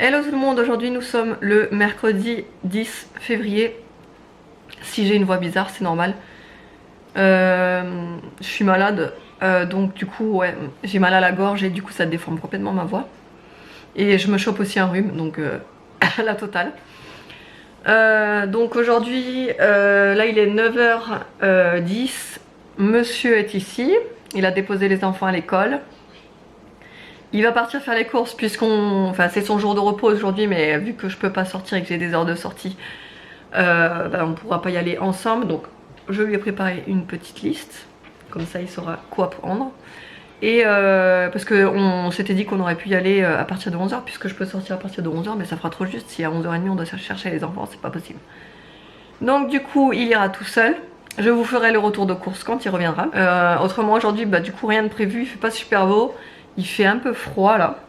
Hello tout le monde, aujourd'hui nous sommes le mercredi 10 février. Si j'ai une voix bizarre, c'est normal. Je suis malade, donc du coup ouais, j'ai mal à la gorge et du coup ça déforme complètement ma voix. Et je me chope aussi un rhume, donc la totale. Donc aujourd'hui, là il est 9h10, monsieur est ici, il a déposé les enfants à l'école. Il va partir faire les courses puisqu'on... Enfin c'est son jour de repos aujourd'hui, mais vu que je peux pas sortir et que j'ai des heures de sortie, on pourra pas y aller ensemble. Donc je lui ai préparé une petite liste, comme ça il saura quoi prendre. Et parce qu'on s'était dit qu'on aurait pu y aller à partir de 11h, puisque je peux sortir à partir de 11h, mais ça fera trop juste si à 11h30 on doit chercher les enfants, c'est pas possible. Donc du coup il ira tout seul. Je vous ferai le retour de course quand il reviendra. Autrement aujourd'hui, du coup rien de prévu, il fait pas super beau. Il fait un peu froid là.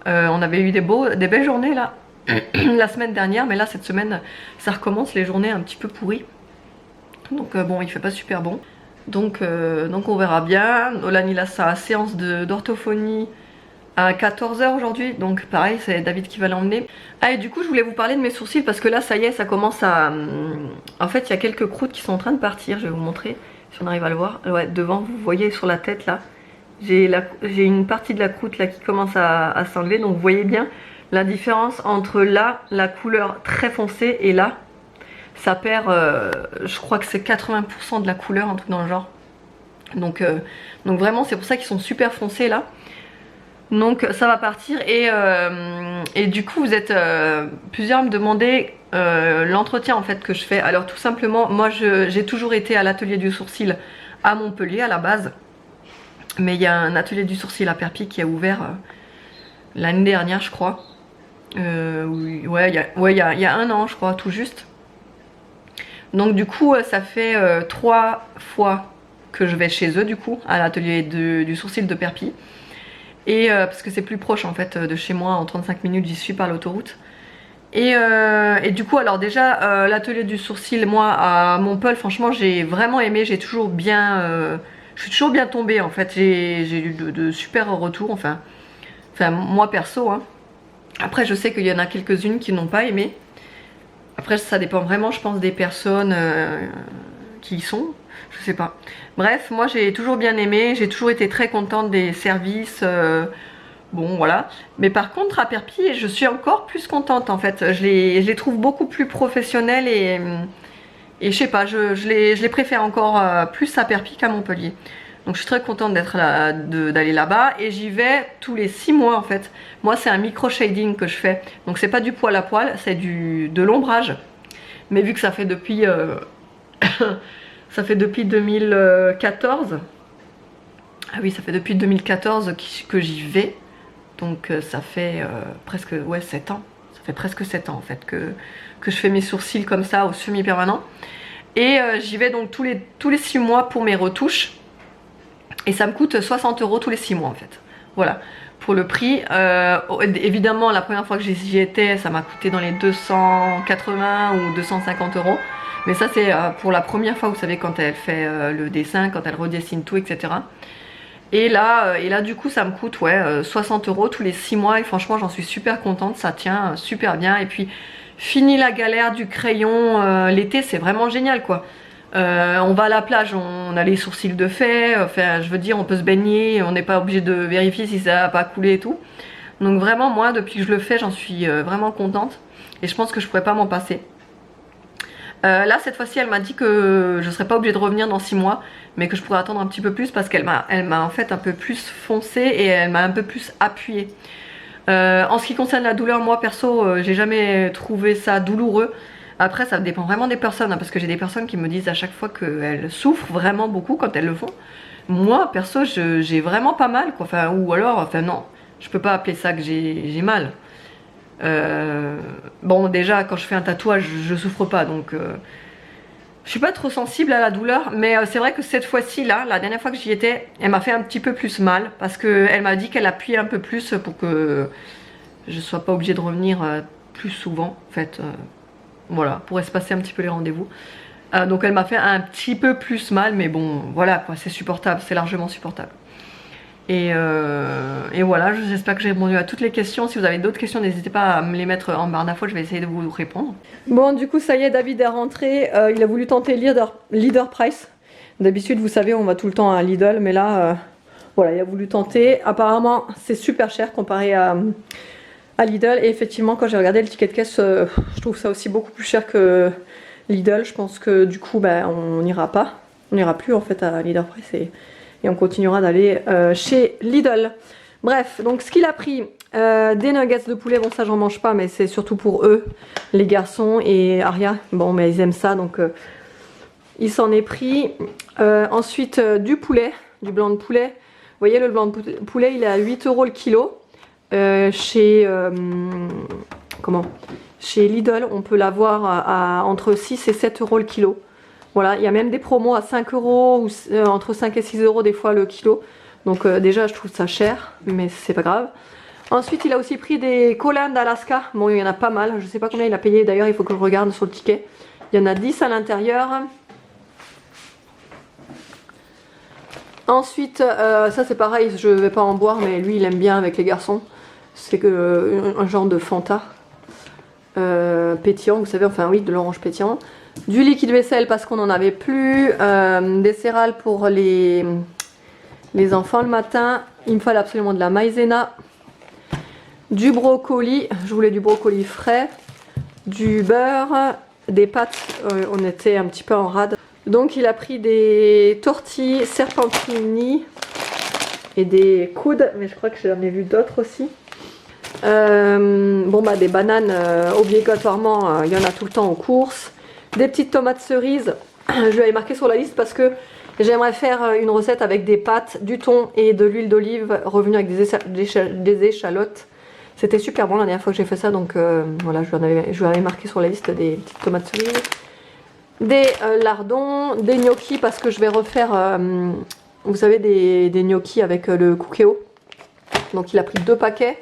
On avait eu des belles journées là la semaine dernière, mais là cette semaine ça recommence, les journées un petit peu pourries. Donc bon, il fait pas super bon. Donc on verra bien. Nolan il a sa séance d'orthophonie à 14h aujourd'hui, donc pareil, c'est David qui va l'emmener. Ah, et du coup je voulais vous parler de mes sourcils parce que là ça y est, ça commence à... En fait il y a quelques croûtes qui sont en train de partir, je vais vous montrer si on arrive à le voir. Ouais, devant vous voyez sur la tête là, j'ai une partie de la croûte là qui commence à s'enlever, donc vous voyez bien la différence entre là, la couleur très foncée, et là, ça perd, je crois que c'est 80% de la couleur, un truc dans le genre. Donc vraiment c'est pour ça qu'ils sont super foncés là. Donc ça va partir et du coup vous êtes plusieurs à me demander l'entretien en fait que je fais. Alors tout simplement, moi j'ai toujours été à l'atelier du sourcil à Montpellier à la base. Mais il y a un atelier du sourcil à Perpignan qui a ouvert l'année dernière, je crois. Ouais, il y a un an, je crois, tout juste. Donc du coup, ça fait 3 fois que je vais chez eux, du coup, à l'atelier du sourcil de Perpignan. Et parce que c'est plus proche, en fait, de chez moi, en 35 minutes, j'y suis par l'autoroute. Et du coup, alors déjà, l'atelier du sourcil, moi, à Montpellier, franchement, j'ai vraiment aimé, j'ai toujours bien... je suis toujours bien tombée en fait, j'ai eu de super retours, enfin moi perso, hein. Après je sais qu'il y en a quelques-unes qui n'ont pas aimé. Après ça dépend vraiment, je pense, des personnes qui y sont, je sais pas. Bref, moi j'ai toujours bien aimé, j'ai toujours été très contente des services, bon voilà. Mais par contre à Perpignan, je suis encore plus contente en fait, je les trouve beaucoup plus professionnels et je sais pas, je les préfère encore plus à Perpignan qu'à Montpellier. Donc je suis très contente d'être là, d'aller là-bas, et j'y vais tous les 6 mois en fait. Moi c'est un micro shading que je fais, donc c'est pas du poil à poil, c'est de l'ombrage. Mais vu que ça fait depuis ça fait depuis 2014. Ah oui, ça fait depuis 2014 que j'y vais. Donc ça fait presque 7 ans. Ça fait presque 7 ans en fait que je fais mes sourcils comme ça au semi-permanent. Et j'y vais donc tous les 6 mois pour mes retouches. Et ça me coûte 60 € tous les 6 mois en fait. Voilà, pour le prix. Évidemment, la première fois que j'y étais, ça m'a coûté dans les 280 ou 250 €. Mais ça c'est pour la première fois, vous savez, quand elle fait le dessin, quand elle redessine tout, etc. Et là du coup ça me coûte 60 € tous les 6 mois. Et franchement j'en suis super contente, ça tient super bien. Et puis fini la galère du crayon, l'été c'est vraiment génial quoi. On va à la plage, on a les sourcils de fait, enfin je veux dire on peut se baigner, on n'est pas obligé de vérifier si ça n'a pas coulé et tout. Donc vraiment moi depuis que je le fais j'en suis vraiment contente et je pense que je pourrais pas m'en passer. Là cette fois-ci elle m'a dit que je serais pas obligée de revenir dans 6 mois, mais que je pourrais attendre un petit peu plus parce qu'elle m'a en fait un peu plus foncé et elle m'a un peu plus appuyé. En ce qui concerne la douleur, moi perso j'ai jamais trouvé ça douloureux. Après ça dépend vraiment des personnes, hein, parce que j'ai des personnes qui me disent à chaque fois qu'elles souffrent vraiment beaucoup quand elles le font. Moi perso j'ai vraiment pas mal quoi. Enfin, ou alors, enfin non, je peux pas appeler ça que j'ai mal. Bon déjà quand je fais un tatouage je souffre pas, donc je suis pas trop sensible à la douleur. Mais c'est vrai que cette fois-ci là, la dernière fois que j'y étais, elle m'a fait un petit peu plus mal parce qu'elle m'a dit qu'elle appuyait un peu plus pour que je sois pas obligée de revenir plus souvent en fait. Voilà, pour espacer un petit peu les rendez-vous. Donc elle m'a fait un petit peu plus mal, mais bon, voilà quoi, c'est supportable, c'est largement supportable. Et voilà, j'espère que j'ai répondu à toutes les questions. Si vous avez d'autres questions, n'hésitez pas à me les mettre en barre d'infos, je vais essayer de vous répondre. Bon, du coup, ça y est, David est rentré. Il a voulu tenter Leader Price. D'habitude, vous savez, on va tout le temps à Lidl, mais là, voilà, il a voulu tenter. Apparemment, c'est super cher comparé à Lidl. Et effectivement, quand j'ai regardé le ticket de caisse, je trouve ça aussi beaucoup plus cher que Lidl. Je pense que du coup, ben, on n'ira pas. On n'ira plus en fait à Leader Price et on continuera d'aller chez Lidl. Bref, donc ce qu'il a pris, des nuggets de poulet, bon ça j'en mange pas mais c'est surtout pour eux, les garçons et Aria, bon mais ils aiment ça donc il s'en est pris. Ensuite du poulet, du blanc de poulet, vous voyez le blanc de poulet il est à 8 € le kilo. Chez Lidl on peut l'avoir à entre 6 et 7 € le kilo. Voilà, il y a même des promos à 5 € ou entre 5 et 6 € des fois le kilo. Donc déjà je trouve ça cher, mais c'est pas grave. Ensuite il a aussi pris des colins d'Alaska. Bon il y en a pas mal, je sais pas combien il a payé d'ailleurs, il faut que je regarde sur le ticket. Il y en a 10 à l'intérieur. Ensuite, ça c'est pareil, je vais pas en boire, mais lui il aime bien avec les garçons. C'est un genre de Fanta pétillant, vous savez, enfin oui, de l'orange pétillant. Du liquide vaisselle parce qu'on n'en avait plus. Des céréales pour les enfants le matin. Il me fallait absolument de la maïzena. Du brocoli, je voulais du brocoli frais. Du beurre, des pâtes, on était un petit peu en rade. Donc il a pris des tortilles serpentini et des coudes, mais je crois que j'en ai vu d'autres aussi. Bon bah des bananes, obligatoirement, il y en a tout le temps aux courses. Des petites tomates cerises, je l'avais marqué sur la liste parce que j'aimerais faire une recette avec des pâtes, du thon et de l'huile d'olive revenu avec des échalotes. C'était super bon la dernière fois que j'ai fait ça, donc voilà, je l'avais marqué sur la liste des petites tomates cerises. Des lardons, des gnocchis parce que je vais refaire, vous savez, des gnocchis avec le cookéo. Donc il a pris 2 paquets.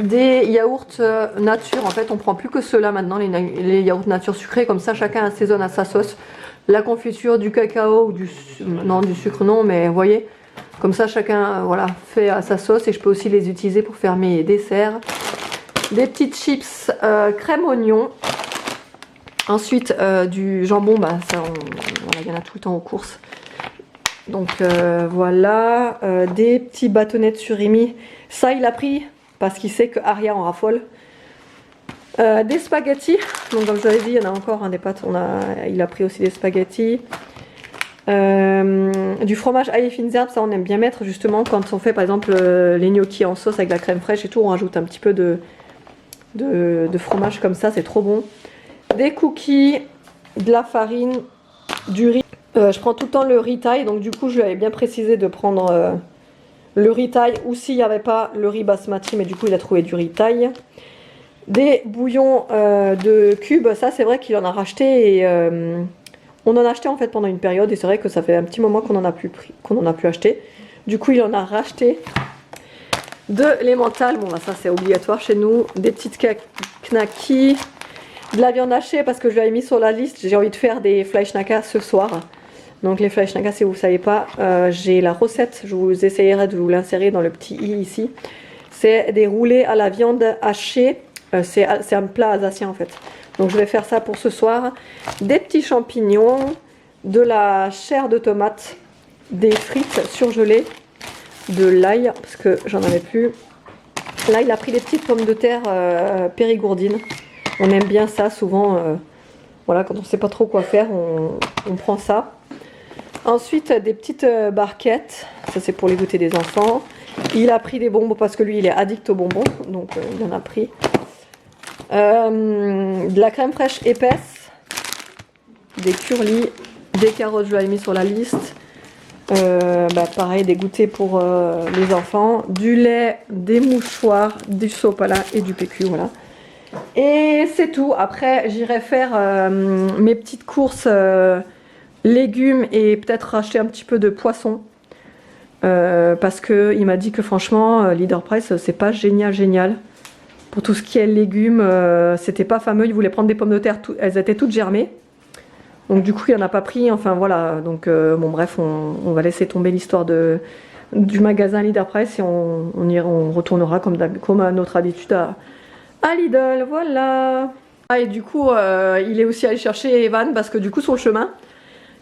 Des yaourts nature, en fait on prend plus que ceux-là maintenant, les yaourts nature sucrés, comme ça chacun assaisonne à sa sauce. La confiture, du cacao, du sucre non, mais vous voyez, comme ça chacun voilà, fait à sa sauce et je peux aussi les utiliser pour faire mes desserts. Des petites chips crème oignon. Ensuite du jambon, bah ça voilà, il y en a tout le temps aux courses. Donc voilà, des petits bâtonnets de surimi. Ça il a pris parce qu'il sait que Aria en raffole. Des spaghettis, donc comme je vous avais dit, il y en a encore des pâtes, il a pris aussi des spaghettis. Du fromage ail et fines herbes, ça on aime bien mettre justement quand on fait par exemple les gnocchis en sauce avec de la crème fraîche et tout, on rajoute un petit peu de fromage comme ça, c'est trop bon. Des cookies, de la farine, du riz. Je prends tout le temps le riz thaï, donc du coup je lui avais bien précisé de prendre le riz thaï ou s'il n'y avait pas le riz basmati, mais du coup il a trouvé du riz thaï. Des bouillons de cubes, ça c'est vrai qu'il en a racheté et on en a acheté en fait pendant une période et c'est vrai que ça fait un petit moment qu'on en a plus acheté. Du coup il en a racheté. De l'emmental, bon bah ça c'est obligatoire chez nous. Des petites knackis, de la viande hachée parce que je l'avais mis sur la liste, j'ai envie de faire des fleischnacker ce soir. Donc les fleischnacker, si vous ne savez pas, j'ai la recette, je vous essayerai de vous l'insérer dans le petit i ici. C'est des roulés à la viande hachée, c'est un plat alsacien en fait. Donc je vais faire ça pour ce soir. Des petits champignons, de la chair de tomate, des frites surgelées, de l'ail, parce que j'en avais plus. Là il a pris des petites pommes de terre périgourdines. On aime bien ça souvent, voilà, quand on ne sait pas trop quoi faire, on prend ça. Ensuite des petites barquettes, ça c'est pour les goûters des enfants. Il a pris des bonbons parce que lui il est addict aux bonbons, donc il en a pris. De la crème fraîche épaisse, des curlis, des carottes, je l'avais mis sur la liste. Pareil, des goûters pour les enfants, du lait, des mouchoirs, du sopalin et du PQ, voilà. Et c'est tout. Après j'irai faire mes petites courses légumes et peut-être racheter un petit peu de poisson parce que il m'a dit que franchement Leader Price c'est pas génial pour tout ce qui est légumes, c'était pas fameux. Il voulait prendre des pommes de terre, elles étaient toutes germées. Donc du coup il en a pas pris, enfin voilà, donc bon bref on va laisser tomber l'histoire du magasin Leader Price et on retournera comme à notre habitude à Lidl, voilà. Ah et du coup il est aussi allé chercher Evan parce que du coup sur le chemin,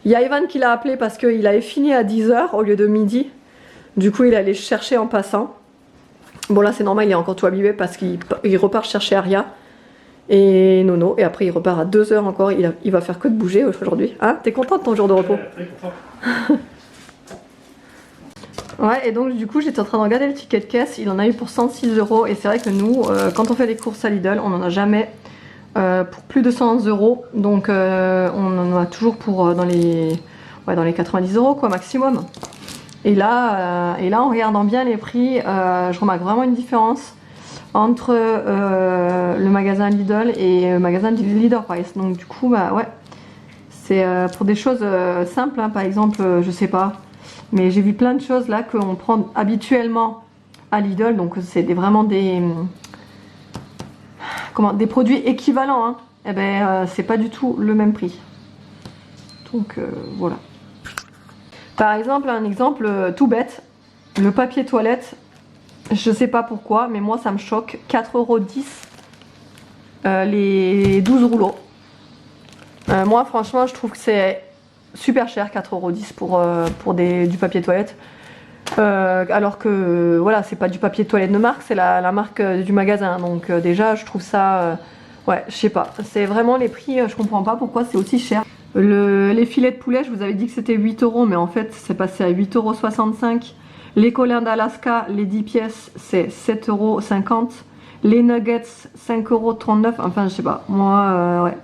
il y a Evan qui l'a appelé parce qu'il avait fini à 10 h au lieu de midi. Du coup il allait chercher en passant. Bon là c'est normal, il est encore tout abîmé parce qu'il repart chercher Aria et Nono et après il repart à 2 h encore, il va faire que de bouger aujourd'hui. Hein, t'es content de ton jour de repos? Très content. Ouais, et donc du coup j'étais en train de regarder le ticket de caisse, il en a eu pour 106 € et c'est vrai que nous, quand on fait des courses à Lidl, on n'en a jamais pour plus de 100 €, donc on en a toujours pour dans les 90 € quoi maximum. Et là en regardant bien les prix, je remarque vraiment une différence entre le magasin Lidl et le magasin Leader Price. Donc du coup bah ouais, c'est pour des choses simples, hein, par exemple je sais pas. Mais j'ai vu plein de choses là qu'on prend habituellement à Lidl, donc c'est vraiment des produits équivalents, hein. Et ben c'est pas du tout le même prix. Donc voilà. Par exemple, un exemple tout bête, le papier toilette, je sais pas pourquoi, mais moi ça me choque, 4,10 € les 12 rouleaux. Moi franchement je trouve que c'est super cher, 4,10 € pour du papier toilette. Alors que voilà, c'est pas du papier toilette de marque, c'est la marque du magasin. Donc déjà, je trouve ça, ouais, je sais pas. C'est vraiment les prix, je comprends pas pourquoi c'est aussi cher. Les filets de poulet, je vous avais dit que c'était 8 €, mais en fait, c'est passé à 8,65 €. Les colères d'Alaska, les 10 pièces, c'est 7,50 €. Les nuggets, 5,39 €. Enfin, je sais pas. Moi, ouais,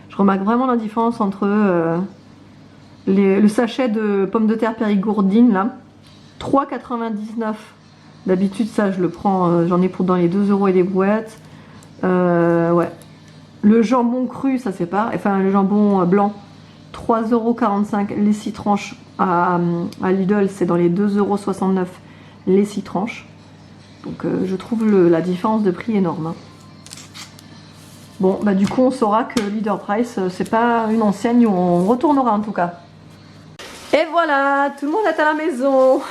je remarque vraiment la différence entre le sachet de pommes de terre périgourdine là, 3,99 €. D'habitude ça je le prends, j'en ai pour dans les 2 € et des brouettes. Ouais. Le jambon cru, ça c'est pas, enfin le jambon blanc, 3,45 € les 6 tranches. À Lidl c'est dans les 2,69 € les 6 tranches. Donc je trouve la différence de prix énorme, hein. Bon bah du coup on saura que Leader Price c'est pas une enseigne où on retournera en tout cas. Et voilà, tout le monde est à la maison.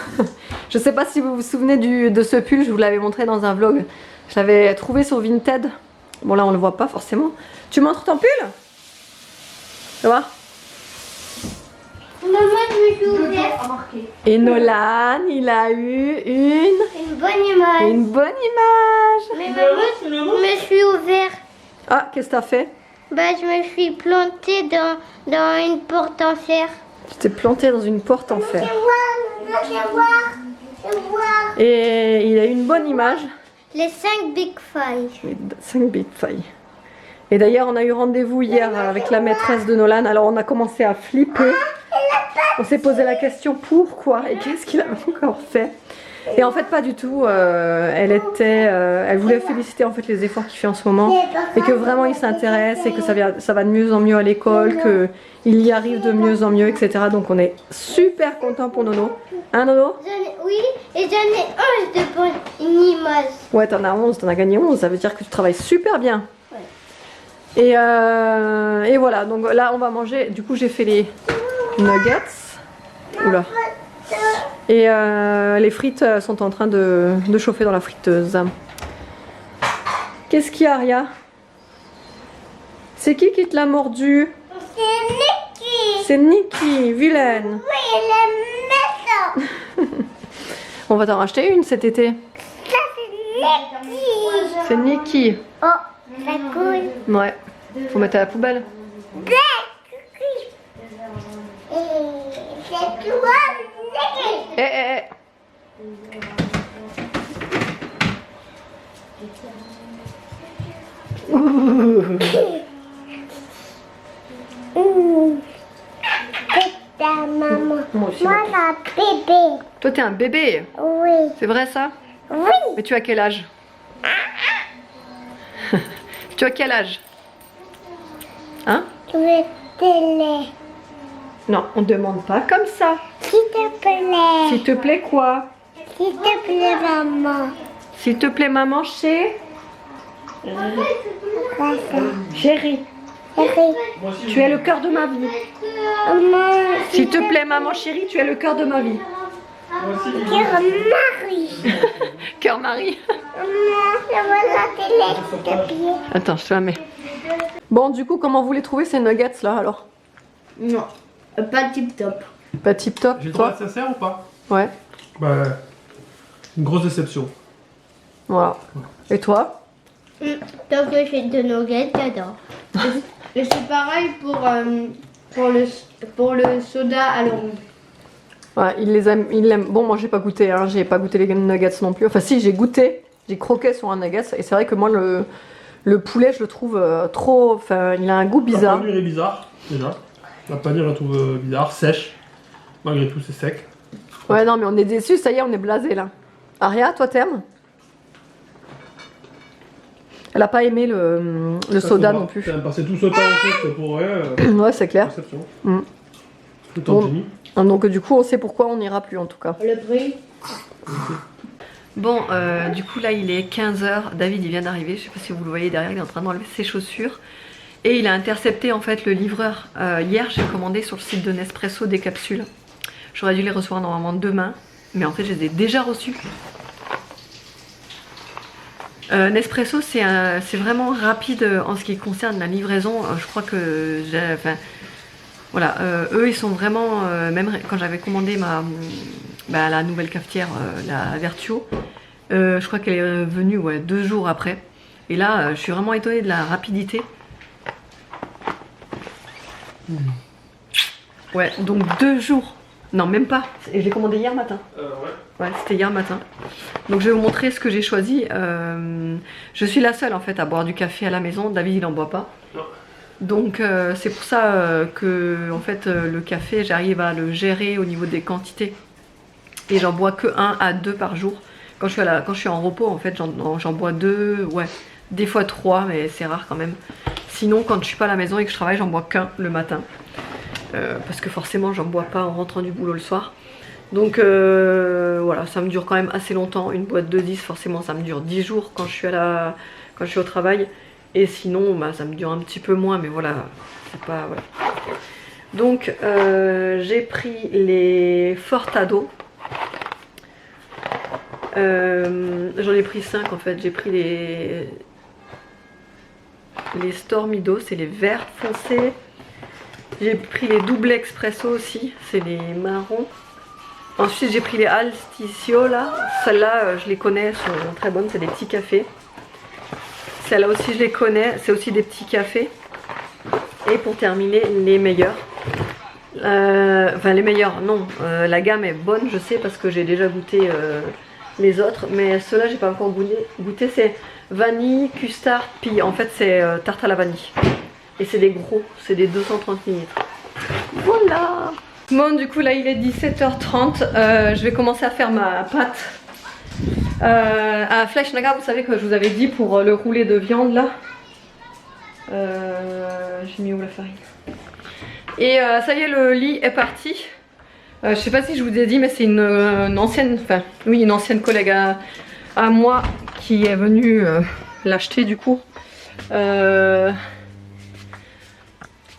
Je sais pas si vous vous souvenez de ce pull, je vous l'avais montré dans un vlog. Je l'avais trouvé sur Vinted. Bon là on le voit pas forcément. Tu montres ton pull? Tu vois? Maman, je me suis ouverte. Et Nolan, il a eu Une bonne image. une bonne image. Mais maman, je me suis ouverte. Ah, qu'est-ce que t'as fait? Bah, je me suis plantée dans une porte en fer. Tu t'es planté dans une porte en fer. Je vois. Et il a eu une bonne image. Les 5 big five. 5 big failles. Et d'ailleurs, on a eu rendez-vous hier avec la maîtresse de Nolan. Alors, on a commencé à flipper. On s'est posé la question pourquoi et qu'est-ce qu'il avait encore fait. Et en fait, pas du tout. Elle voulait féliciter en fait les efforts qu'il fait en ce moment et que vraiment il s'intéresse et que ça va de mieux en mieux à l'école, qu'il y arrive de mieux en mieux, etc. Donc, on est super content pour Nono. Hein, Nono? Oui, et j'en ai 11 de bonne image. Ouais, t'en as 11, t'en as gagné 11. Ça veut dire que tu travailles super bien. Et voilà, donc là on va manger. Du coup j'ai fait les nuggets. Oula. Et les frites sont en train de chauffer dans la friteuse. Qu'est-ce qu'il y a, Aria? C'est qui te l'a mordu? C'est Nicky. C'est Nicky, vilaine. Oui, elle est méchante. On va t'en racheter une cet été. Ça, c'est Nicky. C'est Nicky. Oh, ça coule. Ouais, faut mettre à la poubelle. Et c'est toi, Nicky. Eh. C'est ta maman. Moi aussi. Moi, la bébé. Toi t'es un bébé. Oui. C'est vrai ça? Oui. Mais tu as quel âge? Tu as quel âge? Hein? Je veux télé. Non, on demande pas comme ça. S'il te plaît. S'il te plaît quoi? S'il te plaît, maman. S'il te plaît maman, Quoi ça? chérie. Maman, Tu es le cœur de ma vie. S'il te plaît, maman chérie, tu es le cœur de ma vie. cœur Marie. Cœur Marie. Maman, je vois la télé, s'il te plaît. Attends, je te la mets. Bon, du coup, comment vous les trouvez ces nuggets là alors? Non, pas tip top. Pas tip top, J'ai le droit toi? d'être sincère ou pas? Ouais, Bah, une grosse déception. voilà. Et toi? Tant que j'ai de nuggets, j'adore. Et c'est pareil pour le soda à l'orange. Ouais, il les aime, il l'aime. Bon, moi j'ai pas goûté, hein, j'ai pas goûté les nuggets non plus. Enfin, si, j'ai goûté, j'ai croqué sur un nugget et c'est vrai que moi le poulet, je le trouve trop. Enfin, il a un goût bizarre. La panure est bizarre, déjà. La panure, je la trouve bizarre, sèche. Malgré tout, c'est sec. Ouais, non, mais on est déçus, ça y est, on est blasé là. Aria, toi t'aimes? Elle a pas aimé le soda non plus. T'as passé tout ce temps en fait pour rien. Ouais, c'est clair. Déception. Mm. Le temps Bon. de génie. Donc du coup, on sait pourquoi on n'ira plus en tout cas. Le prix? Bon, du coup là il est 15h, David il vient d'arriver, je sais pas si vous le voyez derrière, il est en train d'enlever ses chaussures. Et il a intercepté en fait le livreur. Hier j'ai commandé sur le site de Nespresso des capsules. J'aurais dû les recevoir normalement demain, mais en fait je les ai déjà reçues. Nespresso c'est vraiment rapide en ce qui concerne la livraison. Je crois que voilà, eux ils sont vraiment, même quand j'avais commandé la nouvelle cafetière, la Vertuo, je crois qu'elle est venue 2 jours après. Et là, je suis vraiment étonnée de la rapidité. Ouais, donc 2 jours. Non, même pas. Et je l'ai commandé hier matin. Ouais, c'était hier matin. Donc je vais vous montrer ce que j'ai choisi. Je suis la seule en fait à boire du café à la maison. David il n'en boit pas. Non. Donc c'est pour ça que en fait le café j'arrive à le gérer au niveau des quantités. Et j'en bois que 1 à 2 par jour. Quand je suis en repos en fait j'en bois 2, ouais, des fois 3, mais c'est rare quand même. Sinon quand je suis pas à la maison et que je travaille j'en bois qu'un le matin. Parce que forcément j'en bois pas en rentrant du boulot le soir. Donc voilà, ça me dure quand même assez longtemps. Une boîte de 10 forcément ça me dure 10 jours quand je suis au travail. Et sinon bah, ça me dure un petit peu moins, mais voilà, c'est pas... Voilà. Donc j'ai pris les Fortado. J'en ai pris 5 en fait. J'ai pris les Stormido, c'est les verts foncés. J'ai pris les double expresso aussi, c'est les marrons. Ensuite j'ai pris les Alsticio là. Celles-là je les connais, sont très bonnes, c'est des petits cafés. Celles-là aussi je les connais, c'est aussi des petits cafés. Et pour terminer, les meilleurs. Enfin les meilleurs, non. La gamme est bonne, je sais, parce que j'ai déjà goûté les autres. Mais ceux-là j'ai pas encore goûté. C'est vanille, custard, puis en fait c'est tarte à la vanille. Et c'est des gros, c'est des 230 ml. Voilà. Bon du coup là il est 17h30. Je vais commencer à faire ma pâte. À Fleischnager, vous savez que je vous avais dit pour le roulé de viande là. J'ai mis où la farine? Et ça y est, le lit est parti. Je sais pas si je vous ai dit, mais c'est une ancienne, enfin oui, une ancienne collègue à moi qui est venue l'acheter du coup.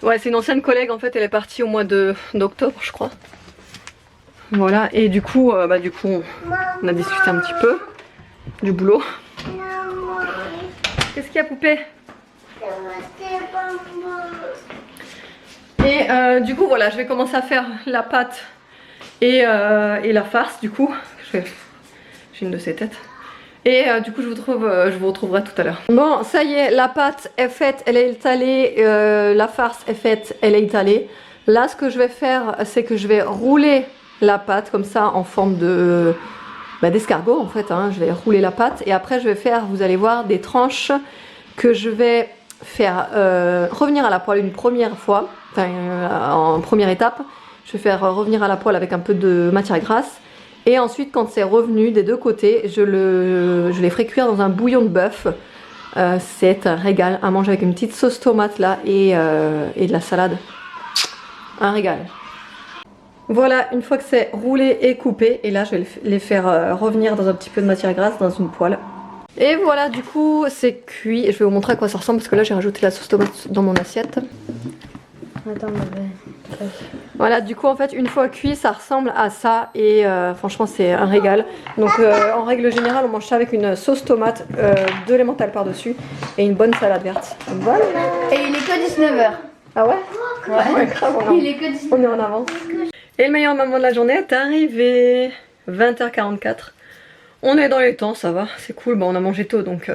Ouais, c'est une ancienne collègue en fait, elle est partie au mois d'octobre je crois. Voilà, et du coup, on a discuté un petit peu du boulot. Qu'est-ce qu'il y a, poupée? Et du coup voilà, je vais commencer à faire la pâte et la farce du coup. J'ai une de ces têtes. Et du coup je vous retrouverai tout à l'heure. Bon ça y est, la pâte est faite, elle est étalée, la farce est faite, elle est étalée. Là ce que je vais faire c'est que je vais rouler la pâte comme ça en forme de d'escargot en fait, hein. Je vais rouler la pâte et après je vais faire, vous allez voir, des tranches que je vais faire revenir à la poêle une première fois, enfin en première étape. Je vais faire revenir à la poêle avec un peu de matière grasse. Et ensuite, quand c'est revenu des deux côtés, je les ferai cuire dans un bouillon de bœuf. C'est un régal à manger avec une petite sauce tomate là et de la salade. Un régal. Voilà, une fois que c'est roulé et coupé, et là je vais les faire revenir dans un petit peu de matière grasse dans une poêle. Et voilà, du coup, c'est cuit. Et je vais vous montrer à quoi ça ressemble parce que là, j'ai rajouté la sauce tomate dans mon assiette. Attends, Voilà, du coup, en fait, une fois cuit, ça ressemble à ça. Et franchement, c'est un régal. Donc, en règle générale, on mange ça avec une sauce tomate, de l'emmental par-dessus et une bonne salade verte. Voilà. Et il est que 19h. Ah ouais? Ouais. Grave, Il est que 19h. on est en avance. Et le meilleur moment de la journée est arrivé. 20h44. On est dans les temps, ça va, c'est cool. Bon, on a mangé tôt, donc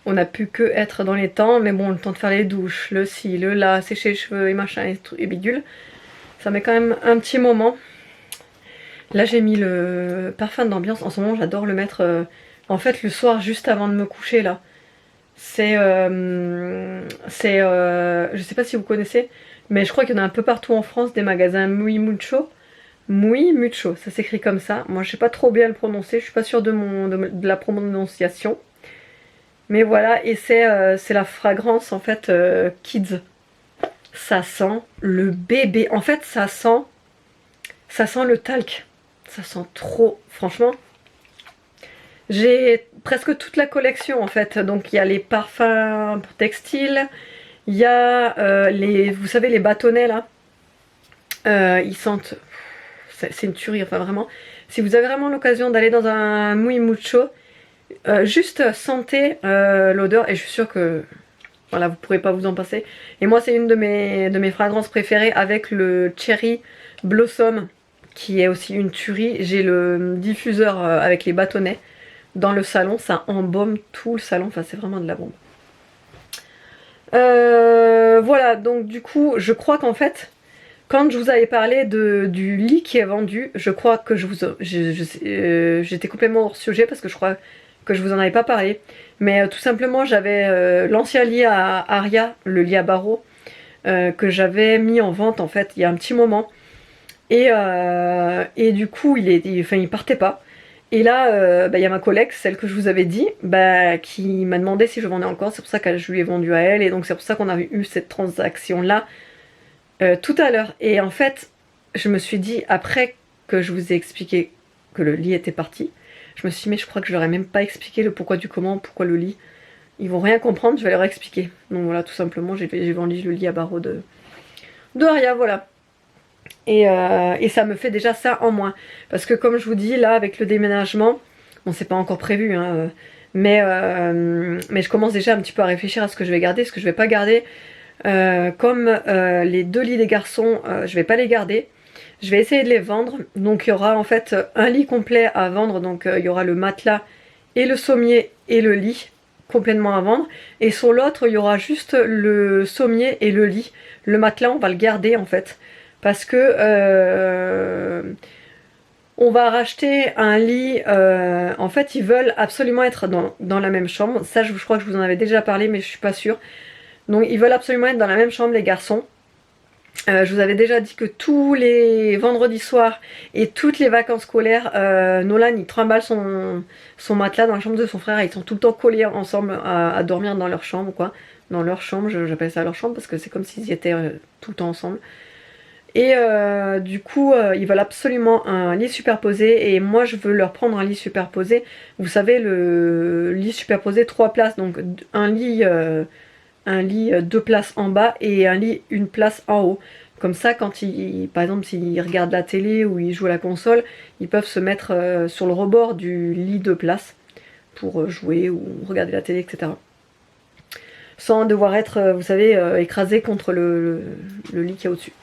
on a pu que être dans les temps. Mais bon, le temps de faire les douches, le ci, le là, sécher les cheveux et machin et bidule. Ça met quand même un petit moment. Là, j'ai mis le parfum d'ambiance. En ce moment, j'adore le mettre en fait le soir, juste avant de me coucher, là. C'est... je sais pas si vous connaissez, mais je crois qu'il y en a un peu partout en France, des magasins Muy Mucho. Muy Mucho, ça s'écrit comme ça. Moi, je sais pas trop bien le prononcer, je suis pas sûre de la prononciation. Mais voilà, et c'est la fragrance, en fait, Kids. Ça sent le bébé. En fait, ça sent le talc. Ça sent trop, franchement. J'ai presque toute la collection, en fait. Donc, il y a les parfums textiles. Il y a vous savez, les bâtonnets, là. Ils sentent... C'est une tuerie, enfin vraiment. Si vous avez vraiment l'occasion d'aller dans un Muy Mucho, juste sentez l'odeur et je suis sûre que voilà, vous pourrez pas vous en passer. Et moi, c'est une de mes fragrances préférées avec le Cherry Blossom qui est aussi une tuerie. J'ai le diffuseur avec les bâtonnets dans le salon, ça embaume tout le salon, enfin c'est vraiment de la bombe. Voilà, donc du coup, je crois qu'en fait, quand je vous avais parlé du lit qui est vendu, je crois que j'étais complètement hors sujet parce que je crois que je vous en avais pas parlé. Mais tout simplement, j'avais l'ancien lit à Aria, le lit à barreaux, que j'avais mis en vente en fait il y a un petit moment. Et du coup, il partait pas. Et là, il y a ma collègue, celle que je vous avais dit, qui m'a demandé si je vendais encore. C'est pour ça que je lui ai vendu à elle. Et donc c'est pour ça qu'on a eu cette transaction-là. Tout à l'heure. Et en fait, je me suis dit, après que je vous ai expliqué que le lit était parti, je me suis dit, mais je crois que je leur ai même pas expliqué le pourquoi du comment, pourquoi le lit. Ils vont rien comprendre, je vais leur expliquer. Donc voilà, tout simplement, j'ai vendu le lit à barreaux de Aria, voilà. Et ça me fait déjà ça en moins. Parce que comme je vous dis, là, avec le déménagement, bon, c'est pas encore prévu, hein, mais je commence déjà un petit peu à réfléchir à ce que je vais garder, ce que je vais pas garder. Comme les deux lits des garçons, je vais pas les garder. Je vais essayer de les vendre. Donc il y aura en fait un lit complet à vendre. Donc il y aura le matelas et le sommier et le lit complètement à vendre. Et sur l'autre, il y aura juste le sommier et le lit. Le matelas, on va le garder en fait. Parce que on va racheter un lit. En fait, ils veulent absolument être dans la même chambre. Ça, je crois que je vous en avais déjà parlé, mais je suis pas sûre. Donc ils veulent absolument être dans la même chambre, les garçons. Je vous avais déjà dit que tous les vendredis soirs et toutes les vacances scolaires, Nolan il trimballe son matelas dans la chambre de son frère et ils sont tout le temps collés ensemble à dormir dans leur chambre, quoi. Dans leur chambre, j'appelle ça leur chambre parce que c'est comme s'ils y étaient tout le temps ensemble. Et du coup, ils veulent absolument un lit superposé et moi je veux leur prendre un lit superposé. Vous savez, le lit superposé 3 places, donc un lit 2 places en bas et un lit 1 place en haut. Comme ça, quand par exemple s'ils regardent la télé ou ils jouent à la console, ils peuvent se mettre sur le rebord du lit 2 places pour jouer ou regarder la télé, etc. Sans devoir être, vous savez, écrasé contre le lit qui est au-dessus.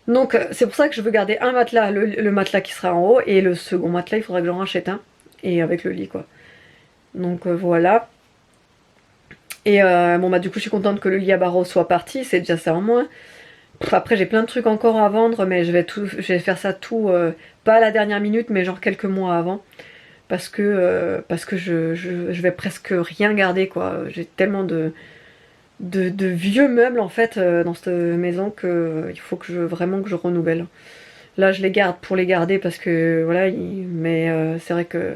Donc c'est pour ça que je veux garder un matelas, le matelas qui sera en haut, et le second matelas, il faudra que j'en rachète un, et avec le lit, quoi. Donc voilà. Et bon bah du coup je suis contente que le lit à barreaux soit parti, c'est déjà ça en moins. Après j'ai plein de trucs encore à vendre, mais je vais faire ça tout, pas à la dernière minute, mais genre quelques mois avant. Parce que je vais presque rien garder, quoi. J'ai tellement de vieux meubles en fait dans cette maison que il faut que vraiment que je renouvelle. Là je les garde pour les garder parce que voilà, mais c'est vrai que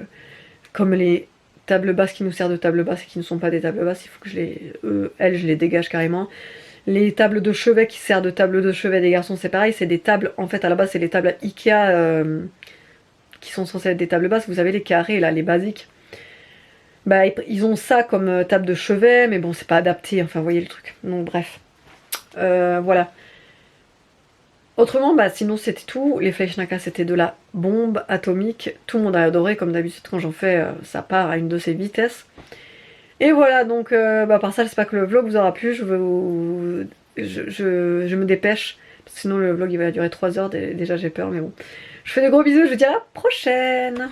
comme les tables basses qui nous servent de tables basses et qui ne sont pas des tables basses, il faut que je les dégage carrément. Les tables de chevet qui servent de tables de chevet des garçons, c'est pareil, c'est des tables, en fait à la base c'est les tables Ikea qui sont censées être des tables basses, vous savez les carrés là, les basiques. bah, ils ont ça comme table de chevet, mais bon, c'est pas adapté, enfin, vous voyez le truc. Donc, bref. Voilà. Autrement, bah, sinon, c'était tout. Les Fleischnacker, c'était de la bombe atomique. Tout le monde a adoré, comme d'habitude, quand j'en fais, ça part à une de ses vitesses. Et voilà, donc, bah, par ça, j'espère que le vlog vous aura plu. Je me dépêche, parce que sinon, le vlog, il va durer 3 heures. Déjà, j'ai peur, mais bon. Je vous fais de gros bisous, je vous dis à la prochaine!